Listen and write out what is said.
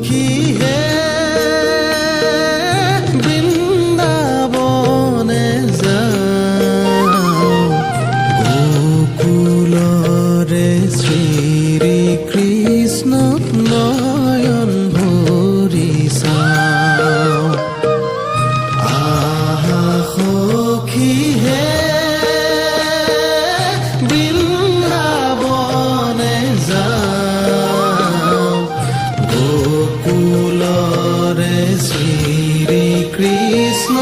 সখী হে বৃন্দাবনে যাও গোকুলৰে শ্ৰীকৃষ্ণ নয়ন ভৰি চাও আহা সখী হে বৃন্দাবনে যাও গোকুলৰে শ্ৰীকৃষ্ণ